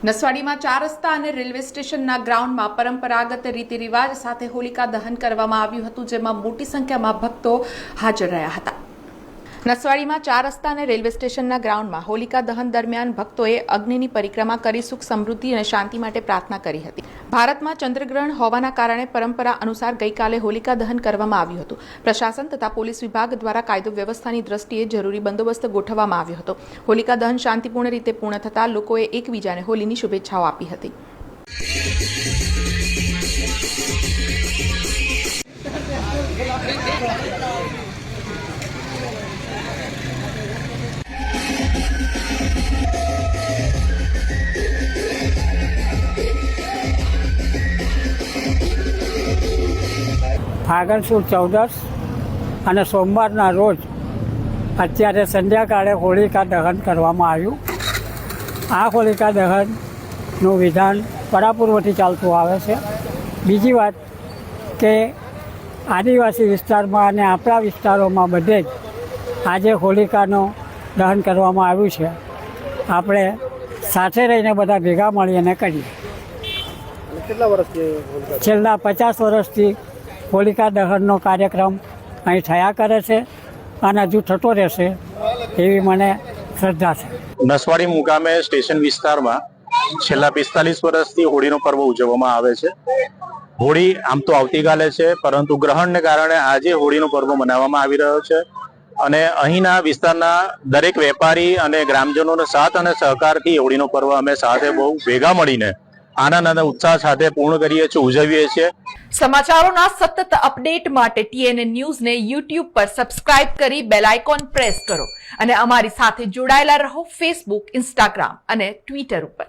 નસવાડીમાં 4 રસ્તા અને રેલવે સ્ટેશનના ગ્રાઉન્ડમાં પરંપરાગત રીતિ રિવાજ સાથે હોલિકા દહન કરવામાં આવ્યું હતું, જેમાં મોટી સંખ્યામાં ભક્તો હાજર રહ્યા હતા. નસવાડીમાં 4 રસ્તા અને રેલવે સ્ટેશનના ગ્રાઉન્ડમાં હોલિકા દહન દરમિયાન ભક્તોએ અગ્નિની પરિક્રમા કરી સુખ સમૃદ્ધિ અને શાંતિ માટે પ્રાર્થના કરી હતી. ભારતમાં ચંદ્રગ્રહણ હોવાના કારણે પરંપરા અનુસાર ગઈકાલે હોલિકા દહન કરવામાં આવ્યું હતું. પ્રશાસન તથા પોલીસ વિભાગ દ્વારા કાયદો વ્યવસ્થાની દ્રષ્ટિએ જરૂરી બંદોબસ્ત ગોઠવવામાં આવ્યો હતો. હોલિકા દહન શાંતિપૂર્ણ રીતે પૂર્ણ થતાં લોકોએ એકબીજાને હોલીની શુભેચ્છાઓ આપી હતી. ફાગણ સુદ 14 અને સોમવારના રોજ અત્યારે સંધ્યાકાળે હોલિકા દહન કરવામાં આવ્યું. આ હોલિકા દહનનું વિધાન પરાપૂર્વથી ચાલતું આવે છે. બીજી વાત કે આદિવાસી વિસ્તારમાં અને આપણા વિસ્તારોમાં બધે જ આજે હોલિકાનું દહન કરવામાં આવ્યું છે. આપણે સાથે રહીને બધા ભેગા મળીને કરીએ. કેટલા વર્ષથી છેલ્લા 50 વર્ષથી હોલિકા દહનનો કાર્યક્રમ અહીં થયા કરે છે અને હજુ થતો રહેશે એવી મને શ્રદ્ધા છે. નસવાડી મુકામે સ્ટેશન વિસ્તારમાં છેલ્લા 45 વર્ષથી હોળીનો પર્વ ઉજવવામાં આવે છે. હોળી આમ તો આવતીકાલે છે, પરંતુ ગ્રહણને કારણે આજે હોળીનો પર્વ મનાવવામાં આવી રહ્યો છે અને અહીંના વિસ્તારના દરેક વેપારી અને ગ્રામજનોના સાથ અને સહકારથી હોળીનો પર્વ અમે સાથે બહુ ભેગા મળીને આનંદ અને ઉત્સાહ સાથે પૂર્ણ કરીએ છીએ, ઉજવીએ છીએ. સમાચારોના સતત અપડેટ માટે TNN ન્યૂઝને YouTube પર સબસ્ક્રાઇબ કરી બેલ આઇકોન પ્રેસ કરો અને અમારી સાથે જોડાયેલા રહો Facebook, Instagram અને Twitter ઉપર.